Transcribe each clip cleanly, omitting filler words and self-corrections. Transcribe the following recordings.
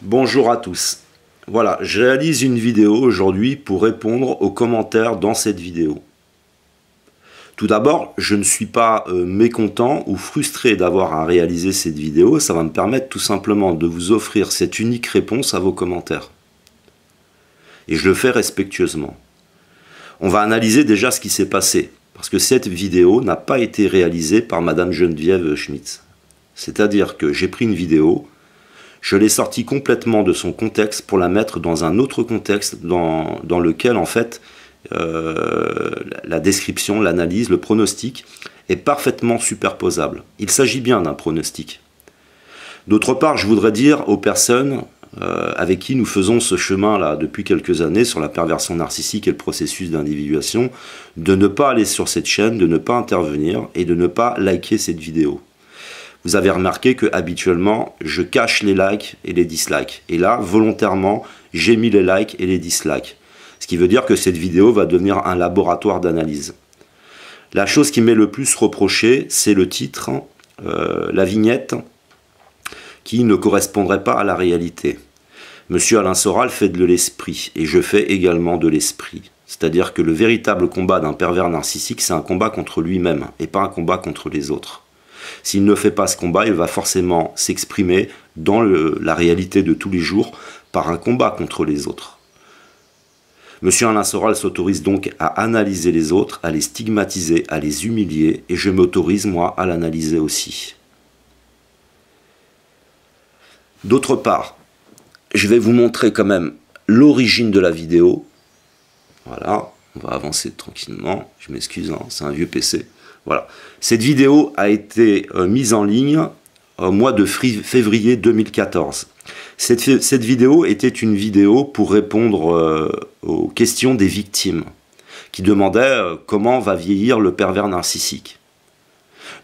Bonjour à tous. Voilà, je réalise une vidéo aujourd'hui pour répondre aux commentaires dans cette vidéo. Tout d'abord, je ne suis pas mécontent ou frustré d'avoir à réaliser cette vidéo. Ça va me permettre tout simplement de vous offrir cette unique réponse à vos commentaires. Et je le fais respectueusement. On va analyser déjà ce qui s'est passé, parce que cette vidéo n'a pas été réalisée par Madame Geneviève Schmitz. C'est-à-dire que j'ai pris une vidéo, je l'ai sortie complètement de son contexte pour la mettre dans un autre contexte dans lequel en fait la description, l'analyse, le pronostic est parfaitement superposable. Il s'agit bien d'un pronostic. D'autre part, je voudrais dire aux personnes avec qui nous faisons ce chemin-là depuis quelques années sur la perversion narcissique et le processus d'individuation, de ne pas aller sur cette chaîne, de ne pas intervenir et de ne pas liker cette vidéo. Vous avez remarqué que habituellement, je cache les likes et les dislikes. Et là, volontairement, j'ai mis les likes et les dislikes. Ce qui veut dire que cette vidéo va devenir un laboratoire d'analyse. La chose qui m'est le plus reprochée, c'est le titre, la vignette, qui ne correspondrait pas à la réalité. Monsieur Alain Soral fait de l'esprit, et je fais également de l'esprit. C'est-à-dire que le véritable combat d'un pervers narcissique, c'est un combat contre lui-même, et pas un combat contre les autres. S'il ne fait pas ce combat, il va forcément s'exprimer dans la réalité de tous les jours par un combat contre les autres. Monsieur Alain Soral s'autorise donc à analyser les autres, à les stigmatiser, à les humilier, et je m'autorise moi à l'analyser aussi. D'autre part, je vais vous montrer quand même l'origine de la vidéo. Voilà, on va avancer tranquillement. Je m'excuse, hein, c'est un vieux PC. Voilà. Cette vidéo a été mise en ligne au mois de février 2014. Cette vidéo était une vidéo pour répondre aux questions des victimes qui demandaient comment va vieillir le pervers narcissique.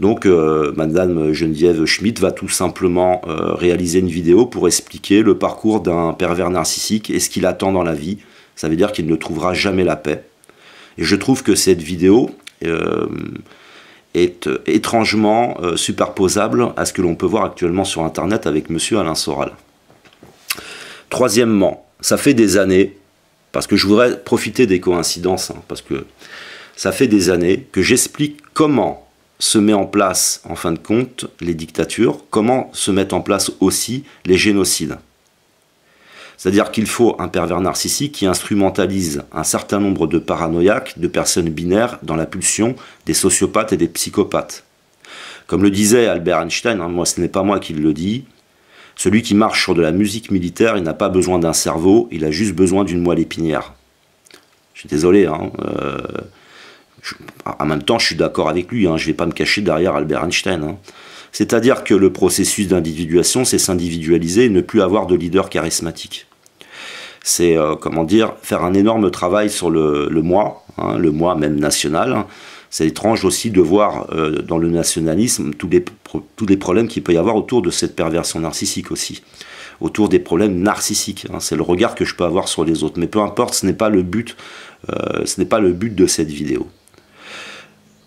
Donc, Madame Geneviève Schmitz va tout simplement réaliser une vidéo pour expliquer le parcours d'un pervers narcissique et ce qu'il attend dans la vie. Ça veut dire qu'il ne trouvera jamais la paix. Et je trouve que cette vidéo est étrangement superposable à ce que l'on peut voir actuellement sur Internet avec Monsieur Alain Soral. Troisièmement, ça fait des années, parce que je voudrais profiter des coïncidences, hein, parce que ça fait des années que j'explique comment se met en place, en fin de compte, les dictatures, comment se mettent en place aussi les génocides. C'est-à-dire qu'il faut un pervers narcissique qui instrumentalise un certain nombre de paranoïaques, de personnes binaires dans la pulsion des sociopathes et des psychopathes. Comme le disait Albert Einstein, hein, moi ce n'est pas moi qui le dis, celui qui marche sur de la musique militaire, il n'a pas besoin d'un cerveau, il a juste besoin d'une moelle épinière. Je suis désolé, hein, en même temps je suis d'accord avec lui, hein, je ne vais pas me cacher derrière Albert Einstein. Hein. C'est-à-dire que le processus d'individuation, c'est s'individualiser et ne plus avoir de leader charismatique. C'est, comment dire, faire un énorme travail sur le moi, hein, le moi même national. Hein. C'est étrange aussi de voir dans le nationalisme tous les problèmes qu'il peut y avoir autour de cette perversion narcissique aussi. Autour des problèmes narcissiques. Hein. C'est le regard que je peux avoir sur les autres. Mais peu importe, ce n'est pas le but de cette vidéo.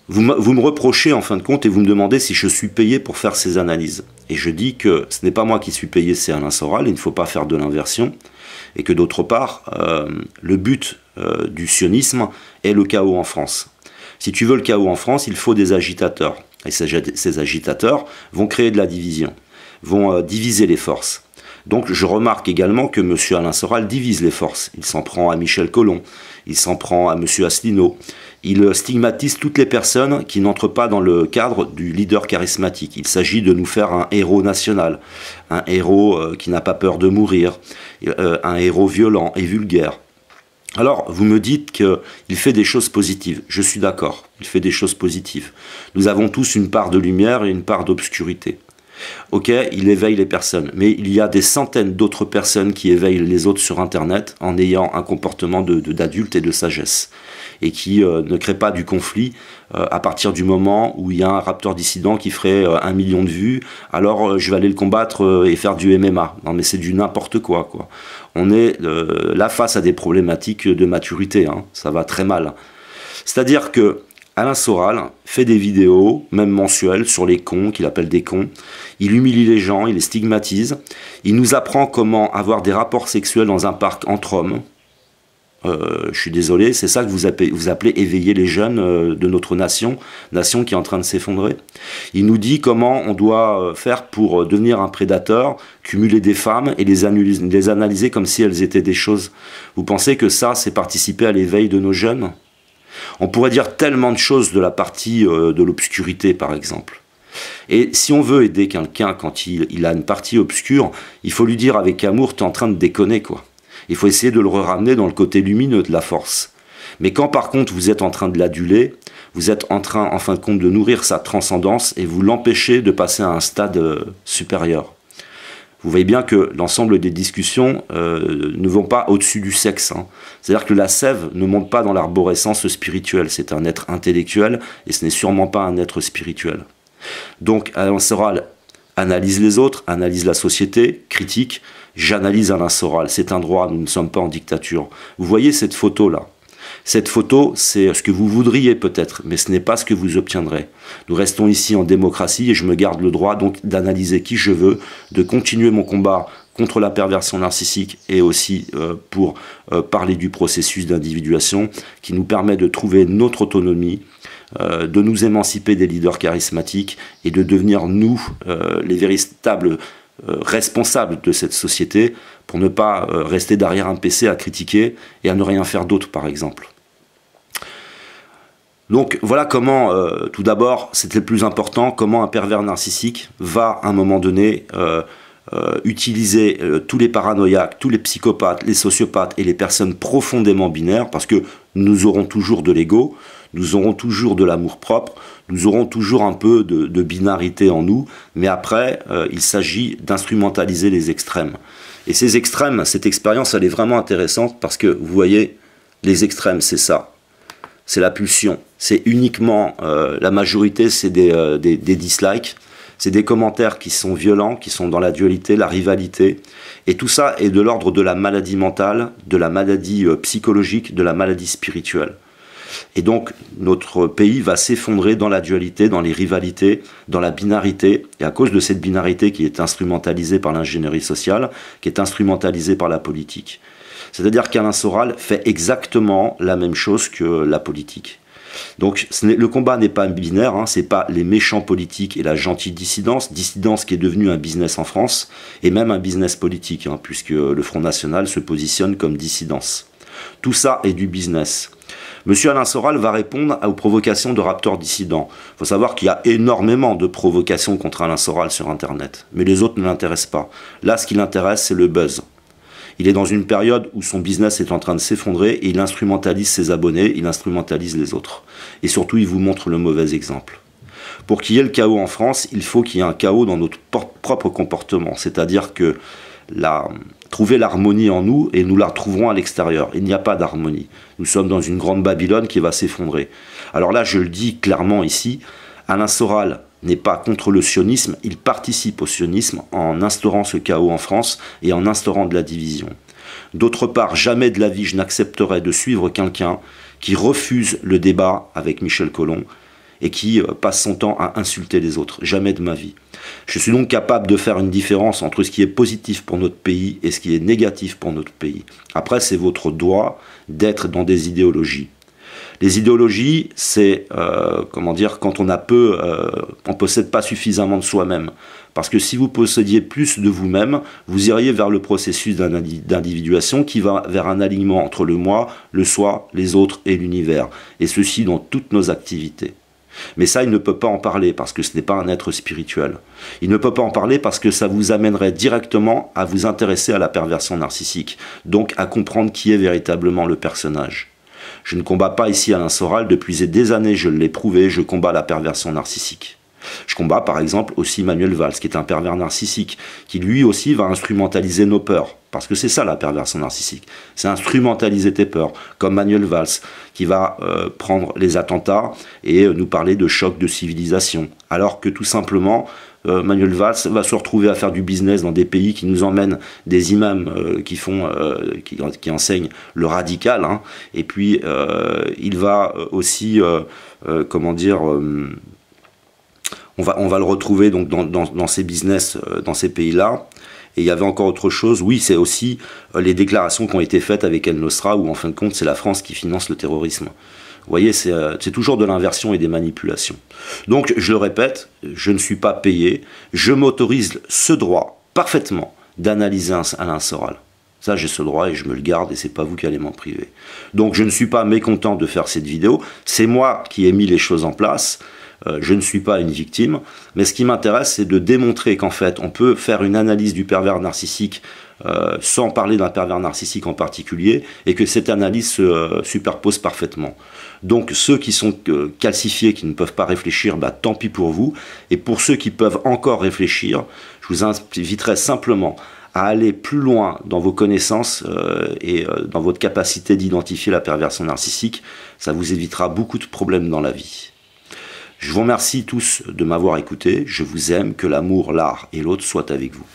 Vous me reprochez en fin de compte et vous me demandez si je suis payé pour faire ces analyses. Et je dis que ce n'est pas moi qui suis payé, c'est Alain Soral, il ne faut pas faire de l'inversion. Et que d'autre part, le but du sionisme est le chaos en France. Si tu veux le chaos en France, il faut des agitateurs. Et ces agitateurs vont créer de la division, vont diviser les forces. Donc je remarque également que M. Alain Soral divise les forces. Il s'en prend à Michel Collomb, il s'en prend à M. Asselineau. Il stigmatise toutes les personnes qui n'entrent pas dans le cadre du leader charismatique. Il s'agit de nous faire un héros national, un héros qui n'a pas peur de mourir, un héros violent et vulgaire. Alors, vous me dites qu'il fait des choses positives. Je suis d'accord, il fait des choses positives. Nous avons tous une part de lumière et une part d'obscurité. Ok, il éveille les personnes, mais il y a des centaines d'autres personnes qui éveillent les autres sur Internet en ayant un comportement d'adulte et de sagesse, et qui ne créent pas du conflit à partir du moment où il y a un raptor dissident qui ferait 1 million de vues, alors je vais aller le combattre et faire du MMA. Non mais c'est du n'importe quoi, quoi. On est là face à des problématiques de maturité, hein. Ça va très mal. C'est-à-dire que Alain Soral fait des vidéos, même mensuelles, sur les cons, qu'il appelle des cons. Il humilie les gens, il les stigmatise. Il nous apprend comment avoir des rapports sexuels dans un parc entre hommes. Je suis désolé, c'est ça que vous appelez éveiller les jeunes de notre nation qui est en train de s'effondrer. Il nous dit comment on doit faire pour devenir un prédateur, cumuler des femmes et les analyser comme si elles étaient des choses. Vous pensez que ça, c'est participer à l'éveil de nos jeunes? On pourrait dire tellement de choses de la partie de l'obscurité, par exemple. Et si on veut aider quelqu'un quand il a une partie obscure, il faut lui dire avec amour, t'es en train de déconner, quoi. Il faut essayer de le ramener dans le côté lumineux de la force. Mais quand par contre vous êtes en train de l'aduler, vous êtes en train en fin de compte de nourrir sa transcendance et vous l'empêchez de passer à un stade supérieur. Vous voyez bien que l'ensemble des discussions ne vont pas au-dessus du sexe. Hein. C'est-à-dire que la sève ne monte pas dans l'arborescence spirituelle. C'est un être intellectuel et ce n'est sûrement pas un être spirituel. Donc Alain Soral analyse les autres, analyse la société, critique. J'analyse Alain Soral, c'est un droit, nous ne sommes pas en dictature. Vous voyez cette photo-là? Cette photo, c'est ce que vous voudriez peut-être, mais ce n'est pas ce que vous obtiendrez. Nous restons ici en démocratie et je me garde le droit donc d'analyser qui je veux, de continuer mon combat contre la perversion narcissique et aussi pour parler du processus d'individuation qui nous permet de trouver notre autonomie, de nous émanciper des leaders charismatiques et de devenir nous les véritables responsables de cette société pour ne pas rester derrière un PC à critiquer et à ne rien faire d'autre, par exemple. Donc voilà comment, tout d'abord, c'était le plus important, comment un pervers narcissique va à un moment donné utiliser tous les paranoïaques, tous les psychopathes, les sociopathes et les personnes profondément binaires, parce que nous aurons toujours de l'ego, nous aurons toujours de l'amour-propre, nous aurons toujours un peu de binarité en nous, mais après, il s'agit d'instrumentaliser les extrêmes. Et ces extrêmes, cette expérience, elle est vraiment intéressante parce que, vous voyez, les extrêmes, c'est ça. C'est la pulsion. C'est uniquement, la majorité, c'est des dislikes, c'est des commentaires qui sont violents, qui sont dans la dualité, la rivalité. Et tout ça est de l'ordre de la maladie mentale, de la maladie psychologique, de la maladie spirituelle. Et donc, notre pays va s'effondrer dans la dualité, dans les rivalités, dans la binarité. Et à cause de cette binarité qui est instrumentalisée par l'ingénierie sociale, qui est instrumentalisée par la politique. C'est-à-dire qu'Alain Soral fait exactement la même chose que la politique. Donc, le combat n'est pas binaire, hein, c'est pas les méchants politiques et la gentille dissidence, dissidence qui est devenue un business en France, et même un business politique, hein, puisque le Front National se positionne comme dissidence. Tout ça est du business. Monsieur Alain Soral va répondre aux provocations de Raptor dissident. Il faut savoir qu'il y a énormément de provocations contre Alain Soral sur Internet. Mais les autres ne l'intéressent pas. Là, ce qui l'intéresse, c'est le buzz. Il est dans une période où son business est en train de s'effondrer et il instrumentalise ses abonnés, il instrumentalise les autres. Et surtout, il vous montre le mauvais exemple. Pour qu'il y ait le chaos en France, il faut qu'il y ait un chaos dans notre propre comportement. C'est-à-dire que trouver l'harmonie en nous et nous la trouverons à l'extérieur. Il n'y a pas d'harmonie. Nous sommes dans une grande Babylone qui va s'effondrer. Alors là, je le dis clairement ici, Alain Soral n'est pas contre le sionisme, il participe au sionisme en instaurant ce chaos en France et en instaurant de la division. D'autre part, jamais de la vie je n'accepterai de suivre quelqu'un qui refuse le débat avec Michel Collomb et qui passe son temps à insulter les autres. Jamais de ma vie. Je suis donc capable de faire une différence entre ce qui est positif pour notre pays et ce qui est négatif pour notre pays. Après, c'est votre droit d'être dans des idéologies. Les idéologies, c'est, comment dire, quand on a peu, on ne possède pas suffisamment de soi-même. Parce que si vous possédiez plus de vous-même, vous iriez vers le processus d'individuation qui va vers un alignement entre le moi, le soi, les autres et l'univers. Et ceci dans toutes nos activités. Mais ça, il ne peut pas en parler parce que ce n'est pas un être spirituel. Il ne peut pas en parler parce que ça vous amènerait directement à vous intéresser à la perversion narcissique, donc à comprendre qui est véritablement le personnage. Je ne combats pas ici Alain Soral, depuis des années je l'ai prouvé, je combats la perversion narcissique. Je combats par exemple aussi Manuel Valls, qui est un pervers narcissique, qui lui aussi va instrumentaliser nos peurs. Parce que c'est ça la perversion narcissique. C'est instrumentaliser tes peurs, comme Manuel Valls, qui va prendre les attentats et nous parler de choc de civilisation. Alors que tout simplement, Manuel Valls va se retrouver à faire du business dans des pays qui nous emmènent des imams qui enseignent le radical. Hein. Et puis, il va aussi, comment dire... on va le retrouver donc dans ces business, dans ces pays-là. Et il y avait encore autre chose, oui, c'est aussi les déclarations qui ont été faites avec El Nostra, où en fin de compte, c'est la France qui finance le terrorisme. Vous voyez, c'est toujours de l'inversion et des manipulations. Donc, je le répète, je ne suis pas payé, je m'autorise ce droit, parfaitement, d'analyser Alain Soral. Ça, j'ai ce droit et je me le garde et c'est pas vous qui allez m'en priver. Donc, je ne suis pas mécontent de faire cette vidéo, c'est moi qui ai mis les choses en place. Je ne suis pas une victime, mais ce qui m'intéresse, c'est de démontrer qu'en fait, on peut faire une analyse du pervers narcissique sans parler d'un pervers narcissique en particulier, et que cette analyse se superpose parfaitement. Donc ceux qui sont calcifiés, qui ne peuvent pas réfléchir, bah, tant pis pour vous, et pour ceux qui peuvent encore réfléchir, je vous inviterai simplement à aller plus loin dans vos connaissances et dans votre capacité d'identifier la perversion narcissique. Ça vous évitera beaucoup de problèmes dans la vie. Je vous remercie tous de m'avoir écouté, je vous aime, que l'amour, l'art et l'autre soient avec vous.